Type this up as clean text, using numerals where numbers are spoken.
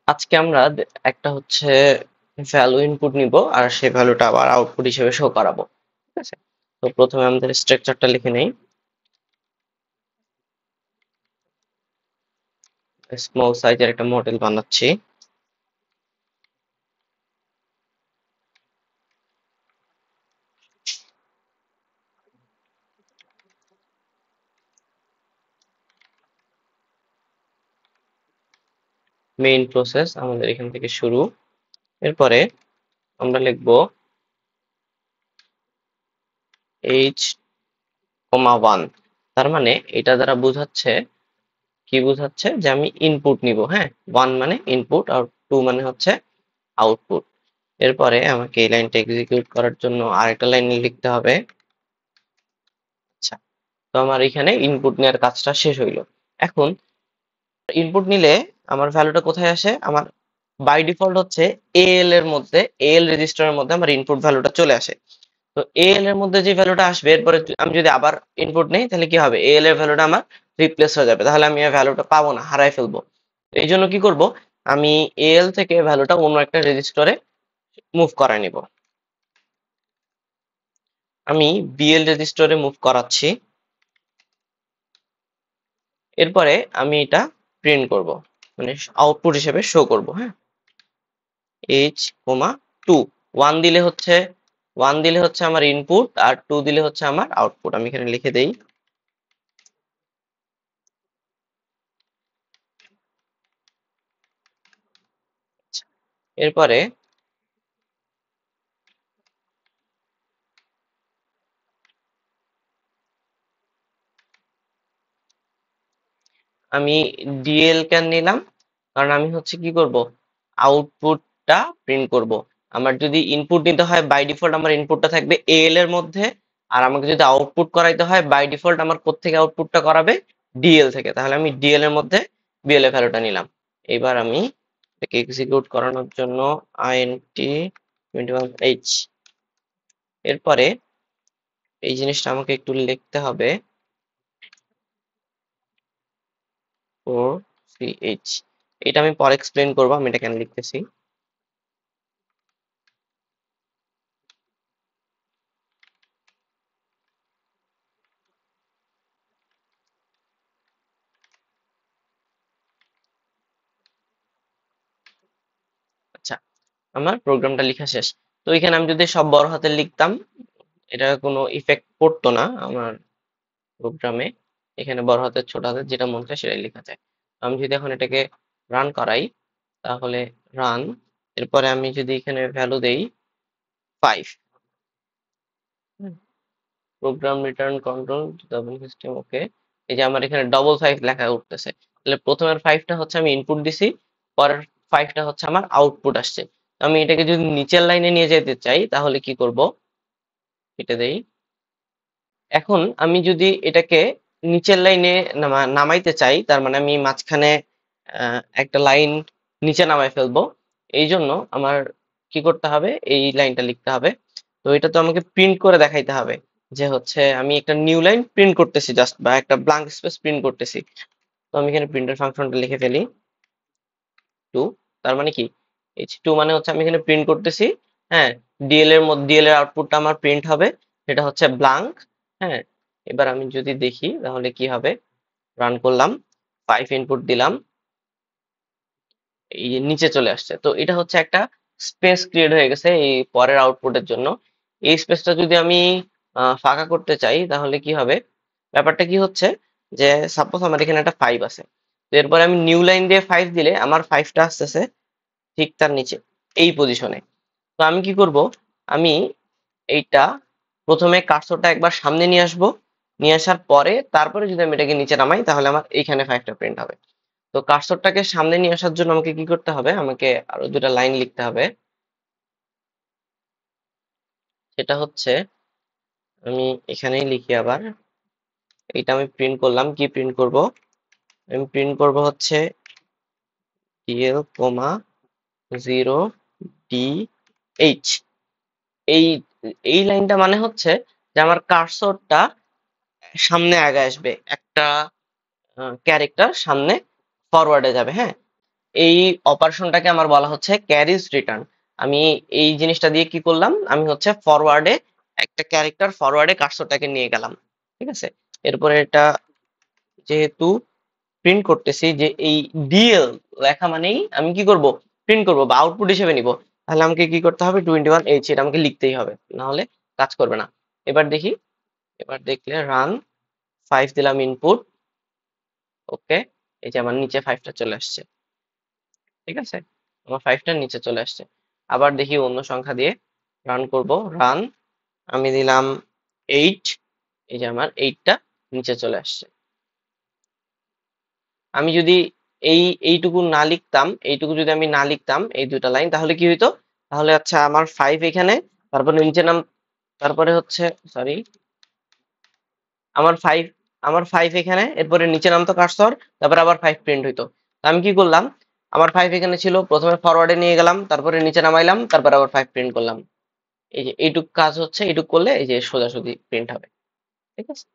আজকে আমরা একটা হচ্ছে ভ্যালু ইনপুট নিব আর সেই ভ্যালুটা আবার আউটপুট হিসেবে শো করাবো। ঠিক আছে, তো প্রথমে আমাদের স্ট্রাকচারটা লিখে নেই। স্মল সাইজের একটা মডেল বানাচ্ছি। মেইন প্রসেস আমাদের এখান থেকে শুরু। এরপরে আমরা লিখব h,1। তার মানে এটা দ্বারা বোঝাচ্ছে কি, বোঝাচ্ছে যে আমি ইনপুট নিব। হ্যাঁ, 1 মানে ইনপুট আর 2 মানে হচ্ছে আউটপুট। এরপরে আমাকে এই লাইনটা এক্সিকিউট করার জন্য আরেকটা লাইন লিখতে হবে। আচ্ছা, তো আমার এখানে ইনপুট নেওয়ার কাজটা শেষ হইলো। এখন ইনপুট নিলে আমার ভ্যালুটা কোথায় আসে? আমার বাই ডিফল্ট হচ্ছে এএল এর মধ্যে, এএল রেজিস্টারের মধ্যে আমার ইনপুট ভ্যালুটা চলে আসে। তো এএল এর মধ্যে যে ভ্যালুটা আসবে, এরপরে আমি যদি আবার ইনপুট নেই তাহলে কি হবে? এএল এর ভ্যালুটা আমার রিপ্লেস হয়ে যাবে, তাহলে আমি এই ভ্যালুটা পাবো না, হারাই ফেলবো। এই জন্য কি করব, আমি এএল থেকে ভ্যালুটা অন্য একটা রেজিস্টারে মুভ করায় নিব। আমি বিএল রেজিস্টারে মুভ করাচ্ছি। এরপরে আমি এটা প্রিন্ট করব, মানে আউটপুট হিসেবে শো করব। হ্যাঁ, h,2। 1 দিলে হচ্ছে 1 দিলে হচ্ছে আমার ইনপুট আর 2 দিলে হচ্ছে আমার আউটপুট। আমি এখানে লিখে দেই। এরপরে আমি ডিএল ক্যান নিলাম, কারণ আমি হচ্ছে কি করব, আউটপুটটা প্রিন্ট করব। আমার যদি ইনপুট নিতে হয় বাই ডিফল্ট আমার ইনপুটটা থাকবে এএল এর মধ্যে, আর আমাকে যদি আউটপুট করাইতে হয় বাই ডিফল্ট আমার কোত্থেকে আউটপুটটা করাবে? ডিএল থেকে। তাহলে আমি ডিএল এর মধ্যে বিএল এর ভ্যালুটা নিলাম। এবার আমি এটাকে এক্সিকিউট করানোর জন্য int21h। এরপরে এই জিনিসটা আমাকে একটু লিখতে হবে, 4ch। এটা আমি পরে এক্সপ্লেন করবো আমি এটা কেন লিখতেছি। আচ্ছা, আমার প্রোগ্রামটা লেখা শেষ। তো এখানে আমি যদি সব বড় হাতে লিখতাম, এটা কোনো ইফেক্ট পড়তো না আমার প্রোগ্রামে। এখানে বড় হাতের ছোট হাতের যেটা মন চায় সেটাই লেখা যায়। আমি যদি এখন এটাকে রান করাই, তাহলে রান। এরপরে আমি যদি এখানে ভ্যালু দেই 5, program return control double system okay, এই যে আমার এখানে ডবল 5 লেখা উঠতেছে। তাহলে প্রথমের 5টা হচ্ছে আমি ইনপুট দিছি, পরের 5টা হচ্ছে আমার আউটপুট আসছে। আমি এটাকে যদি নিচের লাইনে নিয়ে যেতে চাই তাহলে কি করব, এটা দেই। এখন আমি যদি এটাকে নিচের লাইনে নামাইতে চাই, তার মানে আমি মাঝখানে একটা লাইন নিচে নামাই ফেলবো। এই জন্য আমার কি করতে হবে, এই লাইনটা লিখতে হবে। তো এটা তো আমাকে প্রিন্ট করে দেখাইতে হবে যে হচ্ছে আমি একটা নিউ লাইন প্রিন্ট করতেছি, জাস্ট বা একটা ব্ল্যাঙ্ক স্পেস প্রিন্ট করতেছি। তো আমি এখানে প্রিন্টার ফাংশনটা লিখে ফেলি 2। তার মানে কি, h2 মানে হচ্ছে আমি এখানে প্রিন্ট করতেছি। হ্যাঁ, ডিএল এর মধ্যে ডিএল এর আউটপুটটা আমার প্রিন্ট হবে, সেটা হচ্ছে ব্ল্যাঙ্ক। হ্যাঁ, এবার আমি যদি দেখি তাহলে কি হবে, রান করলাম, 5 ইনপুট দিলাম, এই যে নিচে চলে আসছে। তো এটা হচ্ছে একটা স্পেস ক্রিয়েট হয়ে গেছে এই পরের আউটপুটের জন্য। এই স্পেসটা যদি আমি ফাঁকা করতে চাই তাহলে কি হবে, ব্যাপারটা কি হচ্ছে যে সাপোজ আমার এখানে একটা 5 আছে, তো এরপরে আমি নিউ লাইন দিয়ে 5 দিলে আমার 5টা আসতেছে ঠিক তার নিচে এই পজিশনে। তো আমি কি করব, আমি এইটা প্রথমে কার্সরটা একবার সামনে নিয়ে আসবো, নিয়ে আসার পরে তারপরে যদি আমি এটাকে নিচে নামাই তাহলে আমার এইখানে 5টা প্রিন্ট হবে। তো কার্সরটাকে সামনে নিয়ে আসার জন্য আমাকে কি করতে হবে, আমাকে আরো দুটা লাইন লিখতে হবে। সেটা হচ্ছে আমি এখানেই লিখি আবার, এটা আমি প্রিন্ট করলাম, কি প্রিন্ট করব, আমি প্রিন্ট করব হচ্ছে dl, 0 dh। এই এই লাইনটা মানে হচ্ছে যে আমার কার্সরটা সামনে আগে আসবে, একটা ক্যারেক্টার সামনে ফরওয়ার্ডে যাবে। হ্যাঁ, এই অপারেশনটাকে আমার বলা হচ্ছে ক্যারিজ রিটার্ন। আমি এই জিনিসটা দিয়ে কি করলাম, আমি হচ্ছে ফরওয়ার্ডে একটা ক্যারেক্টার ফরওয়ার্ডে কার্সরটাকে নিয়ে গেলাম। ঠিক আছে, এরপরে এটা যেহেতু প্রিন্ট করতেছি যে এই ডিএল লেখা মানেই আমি কি করব, প্রিন্ট করব বা আউটপুট হিসেবে নিব, তাহলে আমাকে কি করতে হবে 21H, এটা আমাকে লিখতেই হবে, না হলে কাজ করবে না। এবার দেখি, এবার দেখলে রান 5 দিলাম ইনপুট, ওকে, এই যে আমার নিচে 5টা চলে আসছে। ঠিক আছে, আমার 5টা নিচে চলে আসছে। আবার দেখি অন্য সংখ্যা দিয়ে রান করব, রান, আমি দিলাম 8, এই যে আমার 8টা নিচে চলে আসছে। আমি যদি এইটুকু না লিখতাম, এইটুকু যদি আমি না লিখতাম এই দুটা লাইন, তাহলে কি হইতো, তাহলে আচ্ছা আমার 5 এখানে, তারপরে নিচে নাম, তারপরে হচ্ছে সরি, আমার 5, আমার 5 এখানে, এরপরে নিচে নামতো কার্সর, তারপরে আবার 5 প্রিন্ট হইতো। তো আমি কি করলাম, আমার 5 এখানে ছিল, প্রথমে ফরওয়ার্ডে নিয়ে গেলাম, তারপরে নিচে নামাইলাম, তারপর আবার 5 প্রিন্ট করলাম। এই যে এইটুক কাজ হচ্ছে, এইটুক করলে এই যে সোজাসুজি প্রিন্ট হবে। ঠিক আছে।